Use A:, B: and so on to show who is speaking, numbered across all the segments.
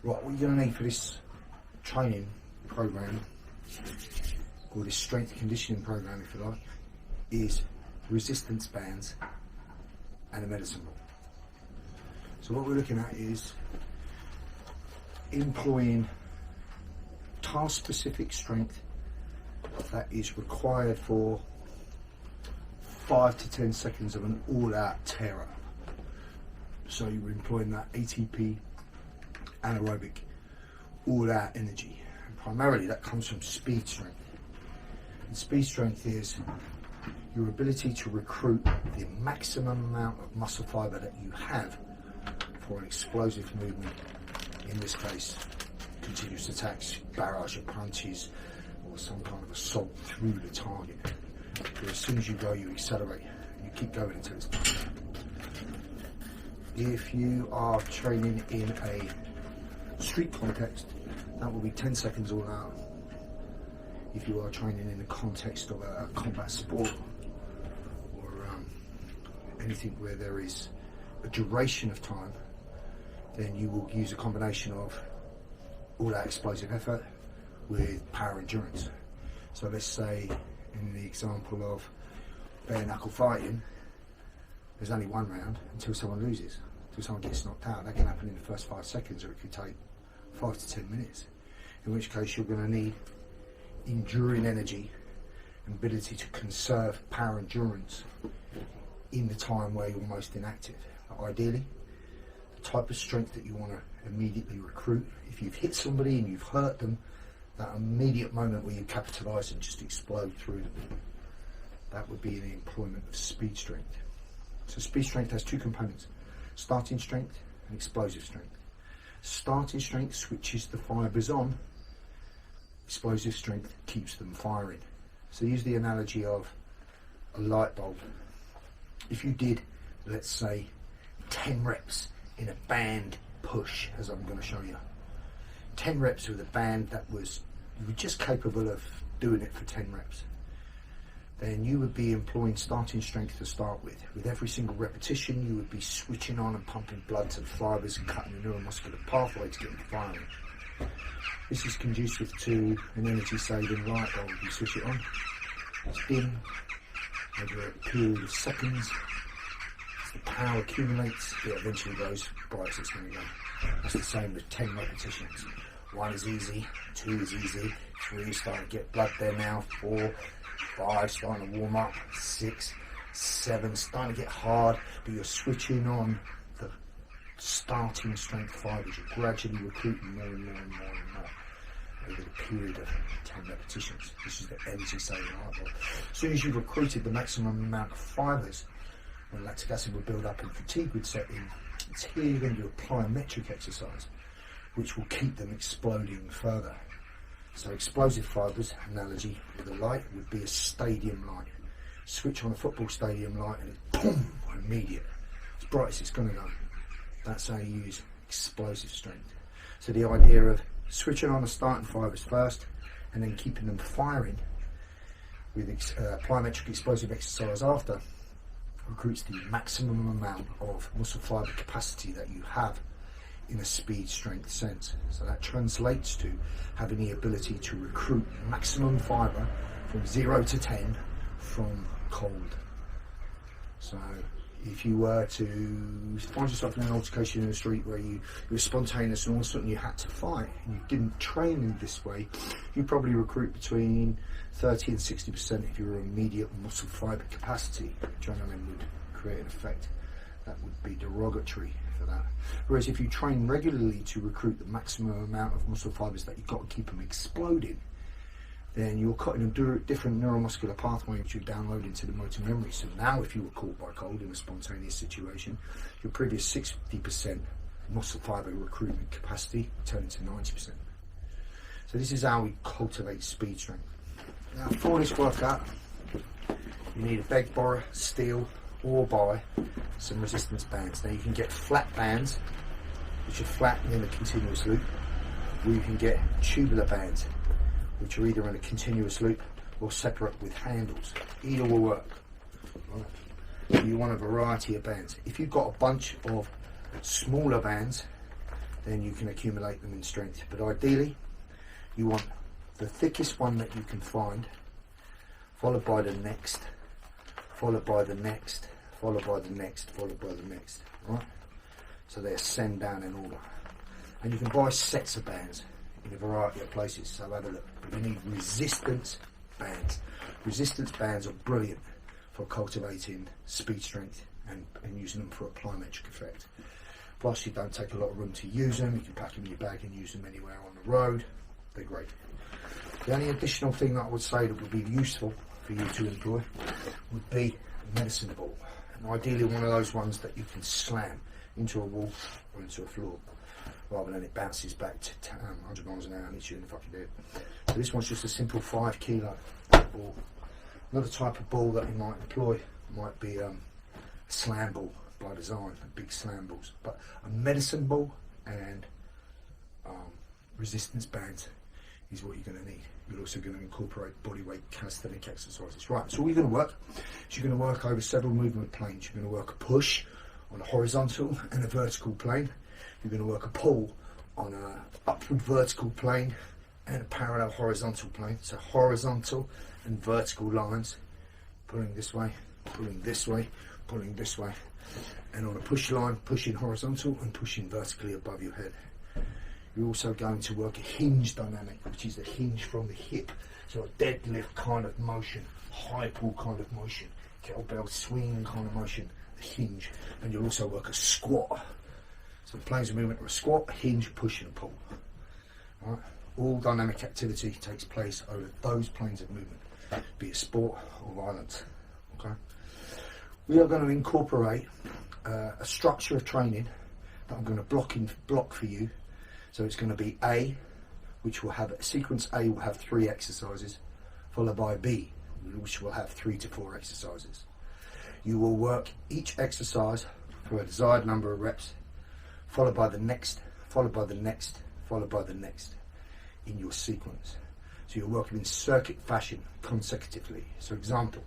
A: Right, what you're going to need for this training program, or this strength conditioning program if you like, is resistance bands and a medicine ball. So what we're looking at is employing task specific strength that is required for 5 to 10 seconds of an all out tear up. So you're employing that ATP anaerobic all out energy. And primarily that comes from speed strength. And speed strength is your ability to recruit the maximum amount of muscle fibre that you have for an explosive movement, in this case continuous attacks, barrage of punches, or some kind of assault through the target. But as soon as you go, you accelerate and you keep going until it's done. If you are training in a street context, that will be 10 seconds all out. If you are training in the context of a combat sport or anything where there is a duration of time, then you will use a combination of all that explosive effort with power endurance. So let's say in the example of bare knuckle fighting, there's only one round until someone loses, until someone gets knocked out. That can happen in the first 5 seconds, or it could take 5 to 10 minutes, in which case you're going to need enduring energy and ability to conserve power endurance in the time where you're most inactive. Ideally, the type of strength that you want to immediately recruit, if you've hit somebody and you've hurt them, that immediate moment where you capitalise and just explode through them, that would be the employment of speed strength. So speed strength has two components: starting strength and explosive strength. Starting strength switches the fibres on, explosive strength keeps them firing. So use the analogy of a light bulb. If you did, let's say, 10 reps in a band push, as I'm going to show you, 10 reps with a band that was, you were just capable of doing it for 10 reps, then you would be employing starting strength to start with. With every single repetition, you would be switching on and pumping blood to the fibres and cutting the neuromuscular pathway to get them firing. This is conducive to an energy-saving light bulb. You switch it on, it's dim, over a period of seconds. As the power accumulates, it eventually goes bright as it's going to go. That's the same with 10 repetitions. 1 is easy, 2 is easy, 3 is starting to get blood there now, 4, 5 starting to warm up, 6, 7 starting to get hard, but you're switching on the starting strength fibres. You're gradually recruiting more and more and more and more over the period of 10 repetitions. This is the energy saving light bulb. As soon as you've recruited the maximum amount of fibres, when lactic acid will build up and fatigue would set in, it's here you're going to do a plyometric exercise, which will keep them exploding further. So explosive fibres, analogy with a light, would be a stadium light. Switch on a football stadium light and it's boom, immediate. As bright as it's going to go. That's how you use explosive strength. So the idea of switching on the starting fibres first and then keeping them firing with plyometric explosive exercise after recruits the maximum amount of muscle fibre capacity that you have in a speed strength sense. So that translates to having the ability to recruit maximum fibre from 0 to 10 from cold. So if you were to find yourself in an altercation in the street where you were spontaneous and all of a sudden you had to fight and you didn't train in this way, you probably recruit between 30 and 60% of your immediate muscle fibre capacity. Adrenaline would create an effect that would be derogatory for that. Whereas if you train regularly to recruit the maximum amount of muscle fibres that you've got to keep them exploding, then you're cutting a different neuromuscular pathway which you download into the motor memory. So now if you were caught by cold in a spontaneous situation, your previous 60% muscle fibre recruitment capacity turns to 90%. So this is how we cultivate speed strength. Now for this workout, you need a beg, borrow, steal or buy some resistance bands. Now you can get flat bands, which are flat and in a continuous loop, or you can get tubular bands, which are either in a continuous loop or separate with handles. Either will work. Right. You want a variety of bands. If you've got a bunch of smaller bands, then you can accumulate them in strength. But ideally, you want the thickest one that you can find, followed by the next, followed by the next, followed by the next, followed by the next, right? So they ascend down in order. And you can buy sets of bands in a variety of places, so have a look. But you need resistance bands. Resistance bands are brilliant for cultivating speed strength and using them for a plyometric effect. Plus you don't take a lot of room to use them, you can pack them in your bag and use them anywhere on the road. They're great. The only additional thing that I would say that would be useful for you to employ would be a medicine ball. And ideally one of those ones that you can slam into a wall or into a floor, rather than it bounces back to 100 miles an hour and hits you in the fucking head. So this one's just a simple 5 kilo ball. Another type of ball that you might employ might be a slam ball by design, big slam balls. But a medicine ball and resistance bands is what you're going to need. You're also going to incorporate body weight calisthenic exercises. Right, so all you're going to work is you're going to work over several movement planes. You're going to work a push on a horizontal and a vertical plane. You're going to work a pull on an upward vertical plane and a parallel horizontal plane. So horizontal and vertical lines, pulling this way, pulling this way, pulling this way. And on a push line, pushing horizontal and pushing vertically above your head. You're also going to work a hinge dynamic, which is a hinge from the hip. So a deadlift kind of motion, high pull kind of motion, kettlebell swing kind of motion, a hinge. And you'll also work a squat. So the planes of movement are a squat, a hinge, push and a pull. Right? All dynamic activity takes place over those planes of movement, be it sport or violence. Okay? We are going to incorporate a structure of training that I'm going to block for you. So it's going to be A, which will have sequence A will have 3 exercises, followed by B, which will have 3 to 4 exercises. You will work each exercise for a desired number of reps, followed by the next, followed by the next, followed by the next in your sequence. So you're working in circuit fashion consecutively. So example.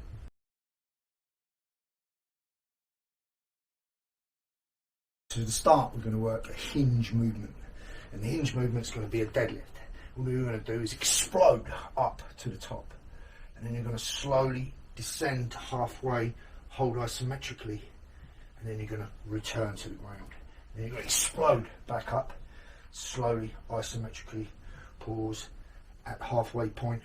A: So to start, we're going to work a hinge movement. And the hinge movement is going to be a deadlift. What we're going to do is explode up to the top. And then you're going to slowly descend halfway, hold isometrically, and then you're going to return to the ground. Then you're going to explode back up, slowly, isometrically, pause at halfway point,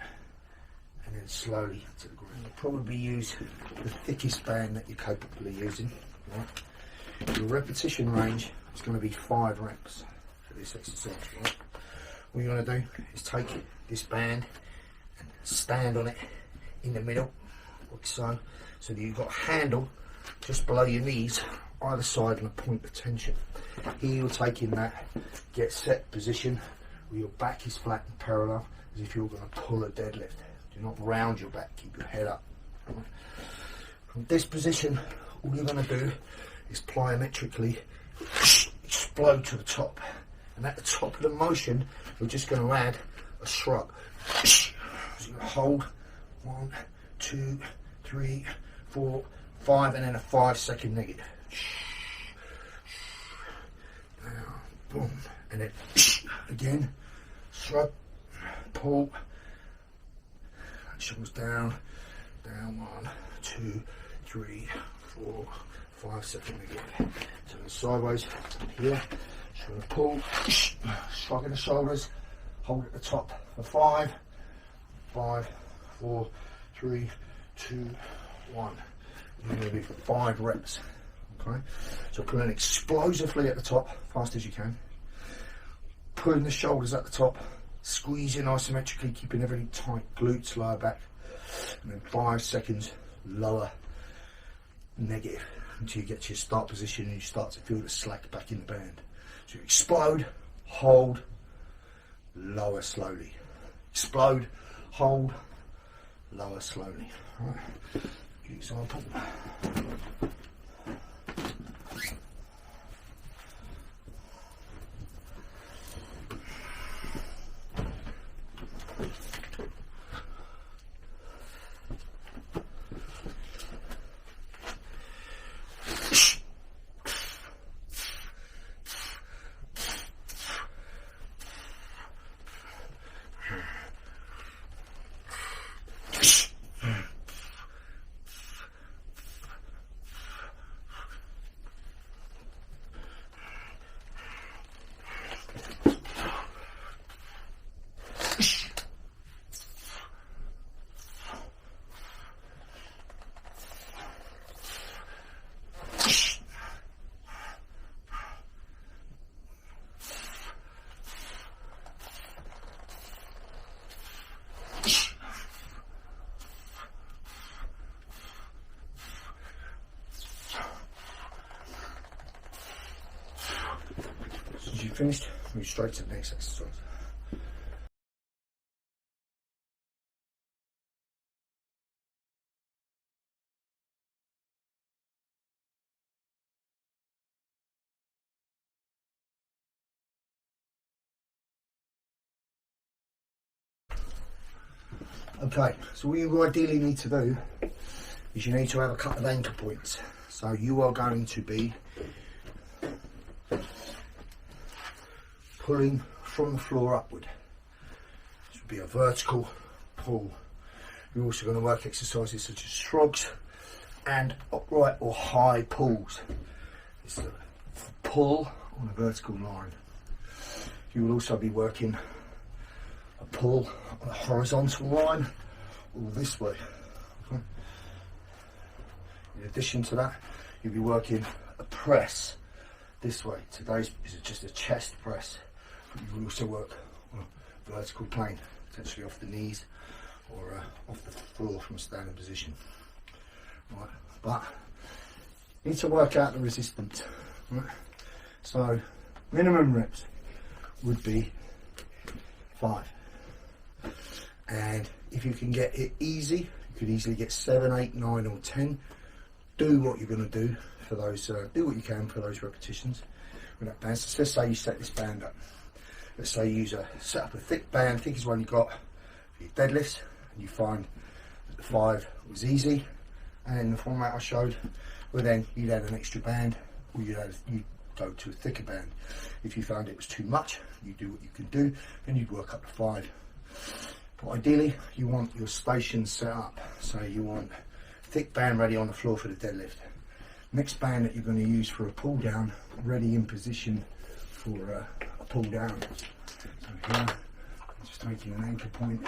A: and then slowly to the ground. You'll probably use the thickest band that you're capable of using. Right? Your repetition range is going to be 5 reps for this exercise. Right? What you're going to do is take this band and stand on it in the middle, like so, so that you've got a handle just below your knees, either side, and a point of tension. Here you're taking that, get set position where your back is flat and parallel, as if you're going to pull a deadlift. Do not round your back, keep your head up. Right? From this position, all you're going to do is plyometrically explode to the top. And at the top of the motion, we're just going to add a shrug. So you hold 1, 2, 3, 4, 5, and then a 5-second negative. Down, boom, and then again, shrug, pull, shoulders down, down, 1, 2, 3, 4, 5-second negative. So sideways here, shoulder pull, shrug in the shoulders, hold at the top for 5, 5, 4, 3, 2, 1. You're going to do 5 reps. Okay, so pulling explosively at the top, fast as you can. Pulling the shoulders at the top, squeezing isometrically, keeping everything tight, glutes, lower back, and then 5 seconds lower, negative, until you get to your start position and you start to feel the slack back in the band. So you explode, hold, lower slowly. Explode, hold, lower slowly. All right. Good example. you've finished, move straight to the next exercise. Okay, so what you ideally need to do is you need to have a couple of anchor points. So you are going to be pulling from the floor upward. This would be a vertical pull. You're also going to work exercises such as shrugs and upright or high pulls. It's a pull on a vertical line. You will also be working a pull on a horizontal line, all this way. Okay. In addition to that, you'll be working a press this way. Today's is just a chest press, but you will also work on a vertical plane, potentially off the knees or off the floor from a standing position. Right. But you need to work out the resistance. Right. So minimum reps would be 5. And if you can get it easy, you could easily get 7, 8, 9 or 10. Do what you're going to do for those, do what you can for those repetitions with that band. So let's say you set this band up. Let's say you set up a thick band, thick as one you got for your deadlifts, and you find that the 5 was easy, and in the format I showed, well then you'd add an extra band, or you'd go to a thicker band. If you found it was too much, you do what you can do, then you'd work up to 5. But ideally, you want your station set up. So you want thick band ready on the floor for the deadlift. Next band that you're going to use for a pull down, ready in position for a pull down. So here, I'm just making an anchor point.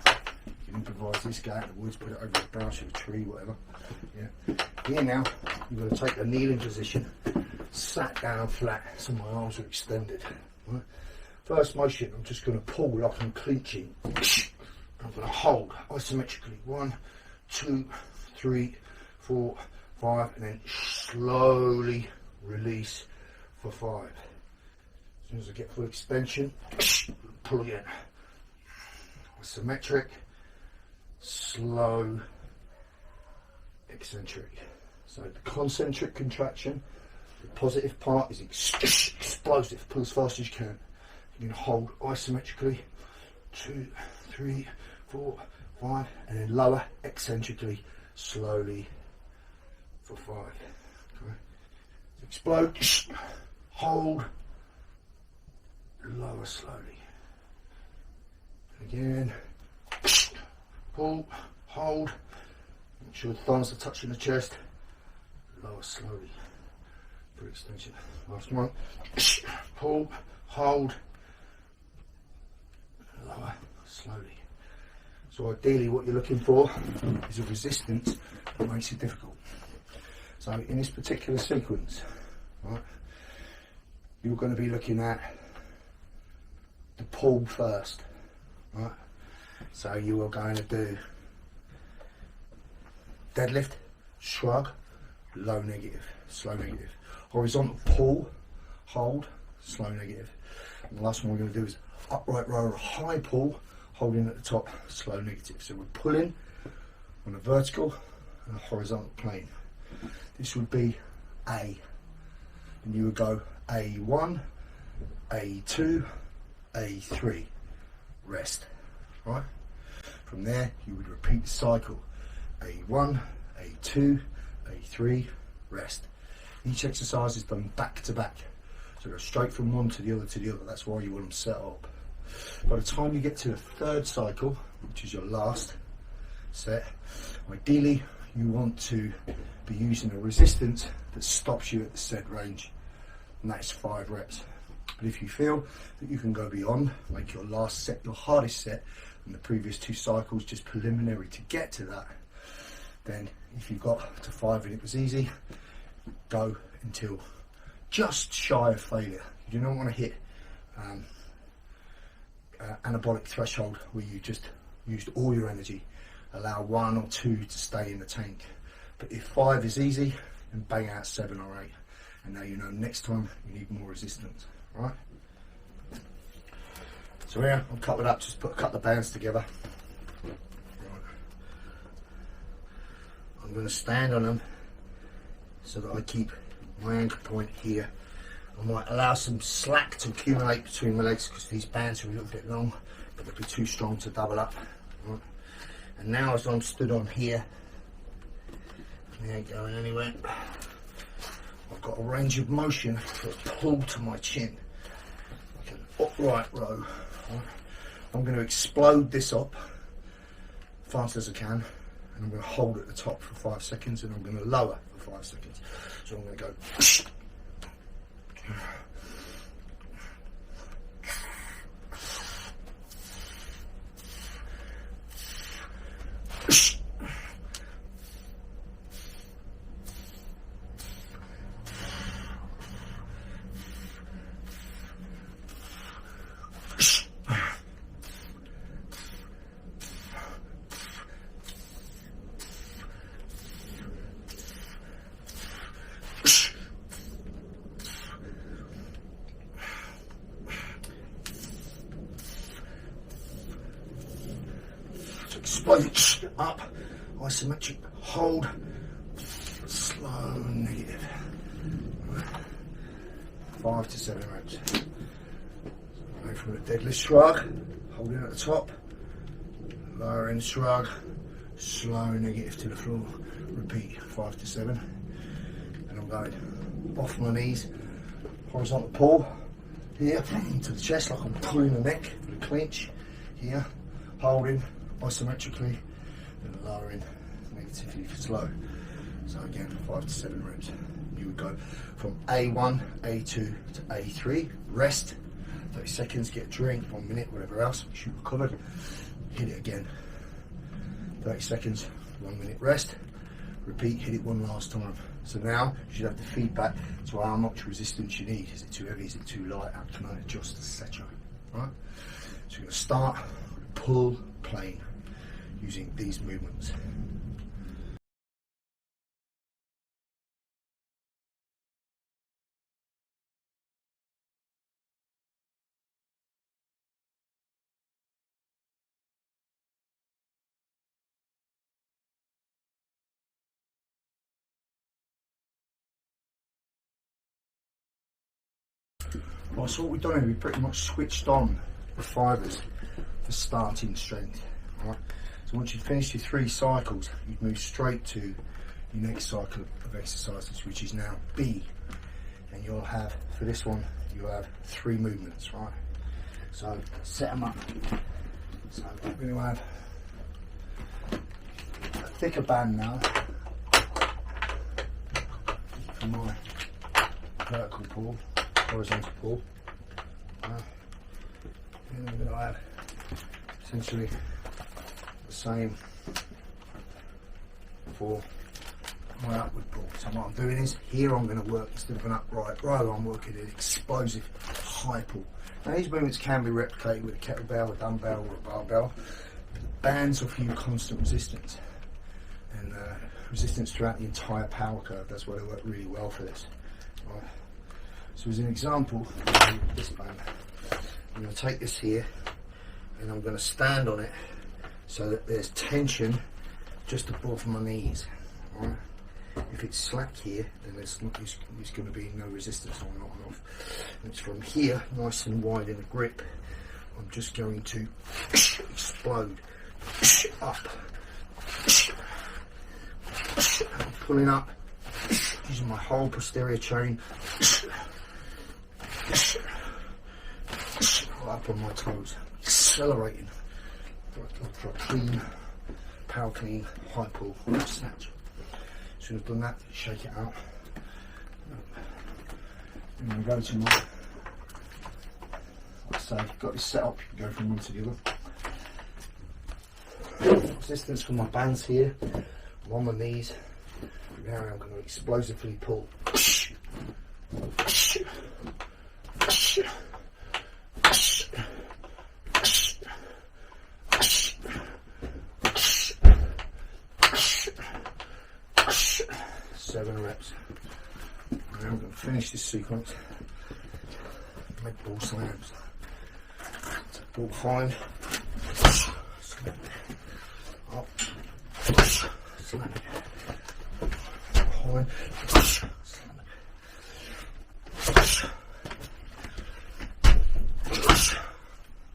A: Yeah. You can improvise this, go out in the woods, put it over a branch of a tree, whatever. Yeah. Here now, you're going to take a kneeling position, sat down flat, so my arms are extended. Right? First motion, I'm just going to pull like I'm clinching. I'm going to hold isometrically. 1, 2, 3, 4, 5, and then slowly release for 5. As soon as I get full extension, pull again. Isometric, slow, eccentric. So the concentric contraction, the positive part is explosive. Pull as fast as you can. You're going to hold isometrically, 2, 3, 4, 5, and then lower eccentrically, slowly for 5. Okay. Explode, hold, lower slowly. Again, pull, hold, make sure the thumbs are touching the chest, lower slowly, for extension. Last one, pull, hold, lower slowly. So ideally what you're looking for is a resistance that makes it difficult. So in this particular sequence, right, you're going to be looking at the pull first, right? So you are going to do deadlift, shrug, low negative, slow negative, horizontal pull, hold, slow negative, and the last one we're going to do is upright row, high pull, holding at the top, slow negative. So we're pulling on a vertical and a horizontal plane. This would be A, and you would go A1, A2, A3, rest, right? From there you would repeat the cycle, A1, A2, A3, rest. Each exercise is done back to back, so go straight from one to the other to the other. That's why you want them set up. By the time you get to the third cycle, which is your last set, ideally you want to be using a resistance that stops you at the set range, and that's 5 reps. But if you feel that you can go beyond, make your last set your hardest set and the previous 2 cycles just preliminary to get to that, then if you got to 5 and it was easy, go until just shy of failure. You do not want to hit anabolic threshold where you just used all your energy. Allow 1 or 2 to stay in the tank. But if 5 is easy, then bang out 7 or 8. And now you know next time you need more resistance, right? So here, I'll cut it up, just put a couple of bands together. Right. I'm going to stand on them so that I keep my anchor point here. I might allow some slack to accumulate between my legs because these bands are a little bit long, but they'll be too strong to double up. Right. And now as I'm stood on here, they ain't going anywhere. I've got a range of motion that pull to my chin, like an upright row. Right. I'm going to explode this up fast as I can, and I'm going to hold at the top for 5 seconds, and I'm going to lower for 5 seconds. So I'm going to go. Explode up, isometric, hold, slow, negative. 5 to 7 reps. Go from the deadlift shrug, holding at the top, lowering shrug, slow, negative to the floor. Repeat 5 to 7. And I'm going off my knees, horizontal pull here into the chest like I'm pulling the neck for the clinch here, holding isometrically and lowering negatively for slow. So again, 5 to 7 reps. You would go from A1, A2 to A3, rest, 30 seconds, get a drink, 1 minute, whatever else, make sure you're recovered, hit it again, 30 seconds, 1 minute rest, repeat, hit it one last time. So now you should have the feedback to how much resistance you need. Is it too heavy, is it too light, how can I adjust, etc. Right? So you're going to start, pull, plane, using these movements. Right, so what we've done is we've pretty much switched on the fibres for starting strength. Right? So once you've finished your 3 cycles, you move straight to your next cycle of exercises, which is now B. And you'll have, for this one, you'll have 3 movements, right? So set them up. So we're going to have a thicker band now for my vertical pull, horizontal pull. And I'm going to have essentially the same for my upward pull. So what I'm doing is, here I'm going to work instead of an upright row, I'm working an explosive high pull. Now these movements can be replicated with a kettlebell, a dumbbell or a barbell. Bands offer you constant resistance and resistance throughout the entire power curve. That's why they work really well for this. Right. So as an example, this band, I'm going to take this here and I'm going to stand on it so that there's tension just above my knees. Right? If it's slack here, then there's going to be no resistance on and off. And it's from here, nice and wide in the grip, I'm just going to explode up. I'm pulling up, using my whole posterior chain, up on my toes, accelerating for a clean, power clean, high pull, snatch. As soon as I've done that, shake it out. I'm going to go to my, like I say, got this set up, you can go from one to the other. Resistance from my bands here, I'm on my knees. Now I'm going to explosively pull. 7 reps. Now I'm going to finish this sequence. Make ball slams. Ball behind. Slam it. Up. Slam it. Behind. Slam it.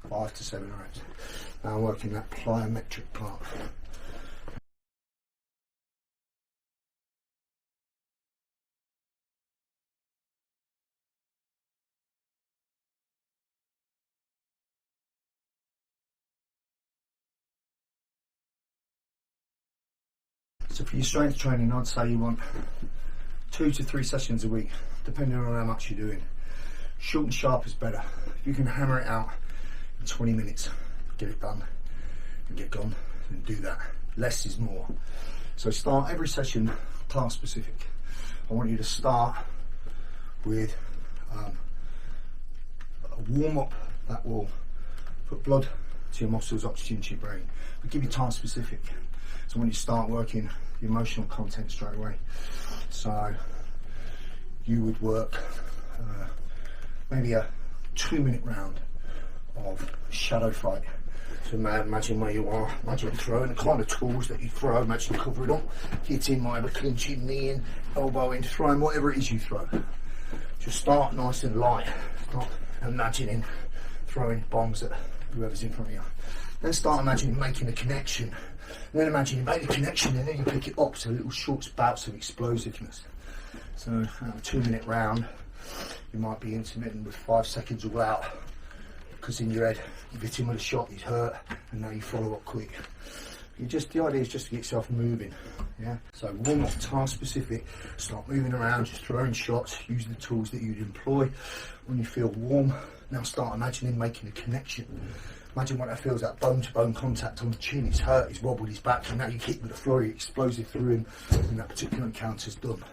A: 5 to 7 reps. Now I'm working that plyometric part. So for your strength training, I'd say you want 2 to 3 sessions a week, depending on how much you're doing. Short and sharp is better. If you can hammer it out in 20 minutes, get it done and get gone, and do that. Less is more. So start every session class specific. I want you to start with a warm up that will put blood to your muscles, oxygen to your brain. But give you time specific. So when you start working the emotional content straight away, so you would work maybe a 2-minute round of shadow fight. So imagine where you are, imagine throwing the kind of tools that you throw, imagine covering up, hitting, either clinching, kneeing, elbowing, throwing, whatever it is you throw. Just start nice and light, start imagining throwing bombs at whoever's in front of you. Then start imagining making a connection. And then imagine you make a connection and then you pick it up, so little short bouts of explosiveness. So a 2-minute round, you might be intermittent with 5 seconds all out, because in your head you've hit him with a shot, he's hurt, and now you follow up quick. The idea is just to get yourself moving. Yeah. So warm up, task specific, start moving around, just throwing shots, using the tools that you'd employ. When you feel warm, now start imagining making a connection. Imagine what that feels like, bone-to-bone contact on the chin. He's hurt, he's wobbled, he's back, and now you hit with a flurry, explosive through him, and that particular encounter's done.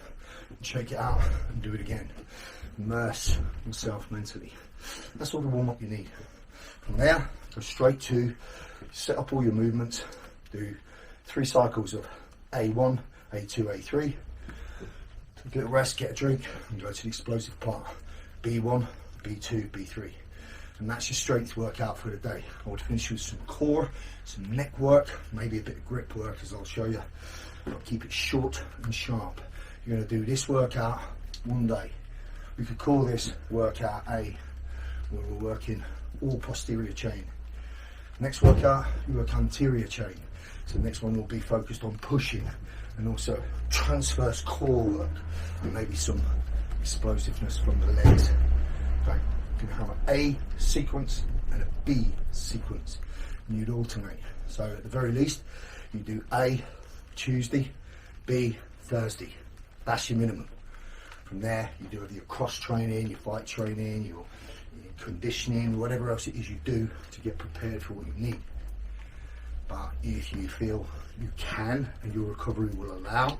A: And shake it out and do it again. Immerse yourself mentally. That's all the warm-up you need. From there, go straight to set up all your movements. Do 3 cycles of A1, A2, A3. Take a little rest, get a drink, and go to the explosive part. B1, B2, B3. And that's your strength workout for the day. I would finish with some core, some neck work, maybe a bit of grip work, as I'll show you. But keep it short and sharp. You're going to do this workout one day. We could call this workout A, where we're working all posterior chain. Next workout, you work anterior chain. So the next one will be focused on pushing and also transverse core work, and maybe some explosiveness from the legs. Okay. You can have an A sequence and a B sequence, and you'd alternate. So at the very least, you do A Tuesday, B Thursday. That's your minimum. From there, you do your cross training, your fight training, your conditioning, whatever else it is you do to get prepared for what you need. But if you feel you can and your recovery will allow,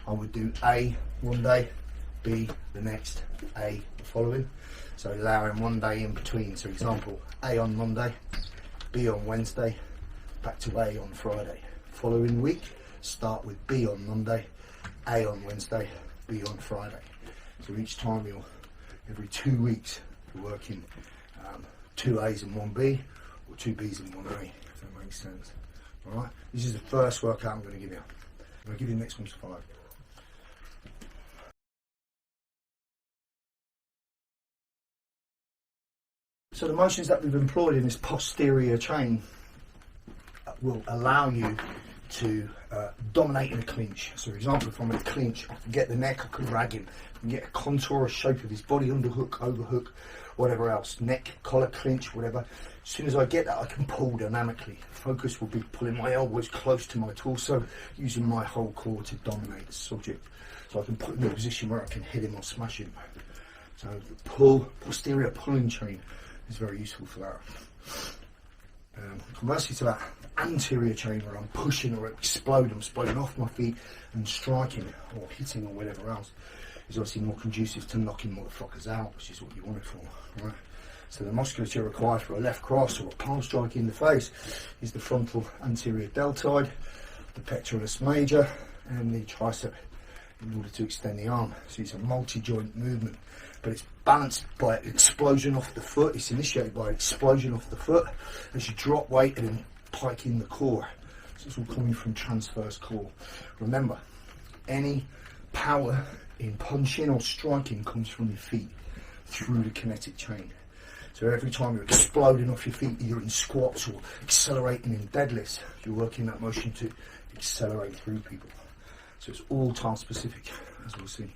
A: I would do A one day, B the next, A the following. So allowing one day in between. So example, A on Monday, B on Wednesday, back to A on Friday. Following week, start with B on Monday, A on Wednesday, B on Friday. So each time every 2 weeks, you're working 2 A's and 1 B, or 2 B's and 1 A, if that makes sense. Alright, this is the first workout I'm going to give you. I'm going to give you the next one to follow. So the motions that we've employed in this posterior chain will allow you to dominate in a clinch. So for example, if I'm in a clinch, I can get the neck, I can drag him, I can get a contour or shape of his body, underhook, overhook, whatever else, neck, collar, clinch, whatever. As soon as I get that, I can pull dynamically. Focus will be pulling my elbows close to my torso, using my whole core to dominate the subject. So I can put him in a position where I can hit him or smash him. So the posterior pulling chain is very useful for that. Conversely to that anterior chain, where I'm pushing or exploding, I'm exploding off my feet and striking or hitting or whatever else, is obviously more conducive to knocking motherfuckers out, which is what you want it for, right? So the musculature required for a left cross or a palm strike in the face is the frontal anterior deltoid, the pectoralis major, and the tricep in order to extend the arm. So it's a multi-joint movement, but it's balanced by explosion off the foot. It's initiated by explosion off the foot as you drop weight and then pike in the core. So it's all coming from transverse core. Remember, any power in punching or striking comes from your feet through the kinetic chain. So every time you're exploding off your feet, either in squats or accelerating in deadlifts, you're working that motion to accelerate through people. So it's all task specific, as we'll see.